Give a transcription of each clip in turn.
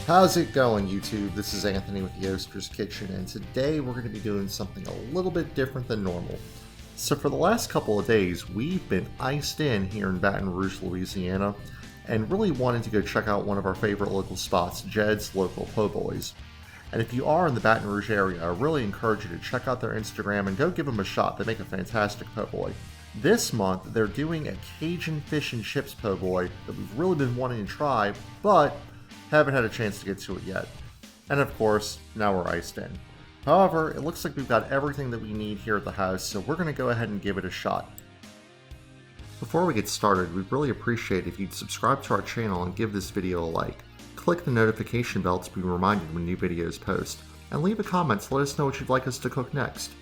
How's it going, YouTube? This is Anthony with the Osters Kitchen, and today we're going to be doing something a little bit different than normal. So for the last couple of days, we've been iced in here in Baton Rouge, Louisiana, and really wanted to go check out one of our favorite local spots, Jed's Local Po' Boys. And if you are in the Baton Rouge area, I really encourage you to check out their Instagram and go give them a shot. They make a fantastic po' boy. This month, they're doing a Cajun Fish and Chips Po' Boy that we've really been wanting to try, but haven't had a chance to get to it yet. And of course, now we're iced in. However, it looks like we've got everything that we need here at the house, so we're going to go ahead and give it a shot. Before we get started, we'd really appreciate if you'd subscribe to our channel and give this video a like. Click the notification bell to be reminded when new videos post, and leave a comment to let us know what you'd like us to cook next.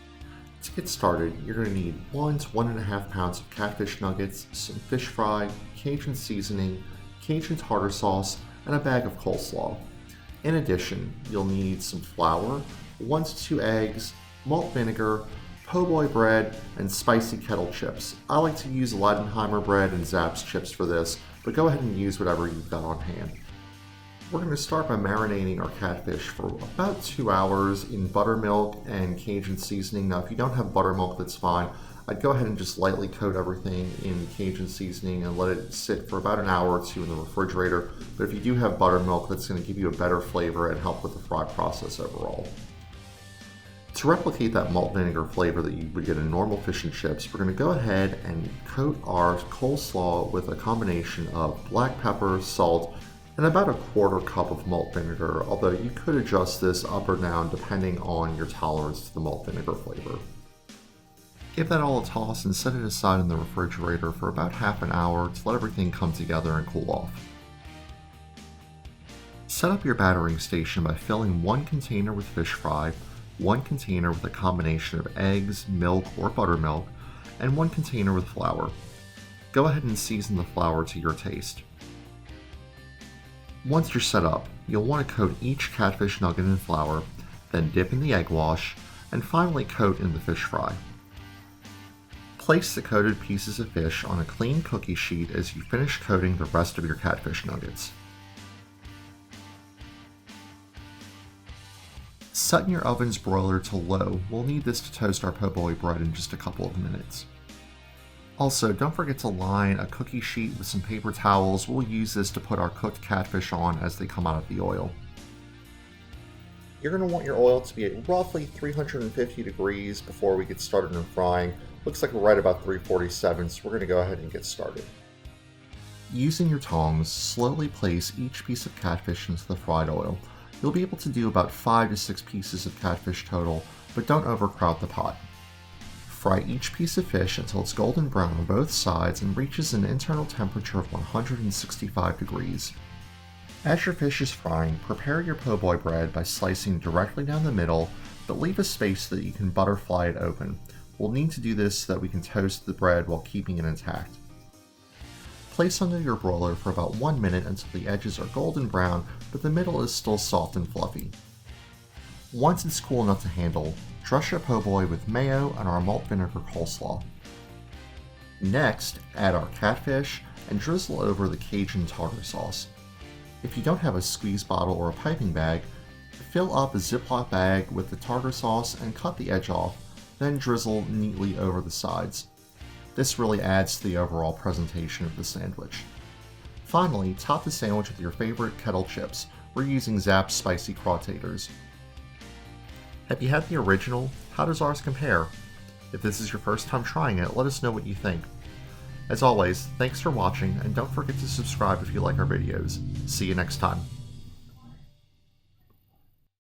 To get started, you're going to need 1 to 1.5 pounds of catfish nuggets, some fish fry, Cajun seasoning, Cajun tartar sauce, and a bag of coleslaw. In addition, you'll need some flour, 1 to 2 eggs, malt vinegar, po' boy bread, and spicy kettle chips. I like to use Leidenheimer bread and Zapp's chips for this, but go ahead and use whatever you've got on hand. We're going to start by marinating our catfish for about 2 hours in buttermilk and Cajun seasoning. Now, if you don't have buttermilk, that's fine. I'd go ahead and just lightly coat everything in Cajun seasoning and let it sit for about an hour or two in the refrigerator. But if you do have buttermilk, that's going to give you a better flavor and help with the fry process overall. To replicate that malt vinegar flavor that you would get in normal fish and chips, we're going to go ahead and coat our coleslaw with a combination of black pepper, salt, and about a 1/4 cup of malt vinegar, although you could adjust this up or down depending on your tolerance to the malt vinegar flavor. Give that all a toss and set it aside in the refrigerator for about half an hour to let everything come together and cool off. Set up your battering station by filling 1 container with fish fry, 1 container with a combination of eggs, milk, or buttermilk, and 1 container with flour. Go ahead and season the flour to your taste. Once you're set up, you'll want to coat each catfish nugget in flour, then dip in the egg wash, and finally coat in the fish fry. Place the coated pieces of fish on a clean cookie sheet as you finish coating the rest of your catfish nuggets. Set your oven's broiler to low. We'll need this to toast our po' boy bread in just a couple of minutes. Also, don't forget to line a cookie sheet with some paper towels. We'll use this to put our cooked catfish on as they come out of the oil. You're going to want your oil to be at roughly 350 degrees before we get started in frying. Looks like we're right about 347, so we're going to go ahead and get started. Using your tongs, slowly place each piece of catfish into the fried oil. You'll be able to do about 5 to 6 pieces of catfish total, but don't overcrowd the pot. Fry each piece of fish until it's golden brown on both sides and reaches an internal temperature of 165 degrees. As your fish is frying, prepare your po' boy bread by slicing directly down the middle, but leave a space so that you can butterfly it open. We'll need to do this so that we can toast the bread while keeping it intact. Place under your broiler for about 1 minute until the edges are golden brown, but the middle is still soft and fluffy. Once it's cool enough to handle, dress your po' boy with mayo and our malt vinegar coleslaw. Next, add our catfish and drizzle over the Cajun tartar sauce. If you don't have a squeeze bottle or a piping bag, fill up a Ziploc bag with the tartar sauce and cut the edge off, then drizzle neatly over the sides. This really adds to the overall presentation of the sandwich. Finally, top the sandwich with your favorite kettle chips. We're using Zapp's spicy crawtators. Have you had the original? How does ours compare? If this is your first time trying it, let us know what you think. As always, thanks for watching, and don't forget to subscribe if you like our videos. See you next time.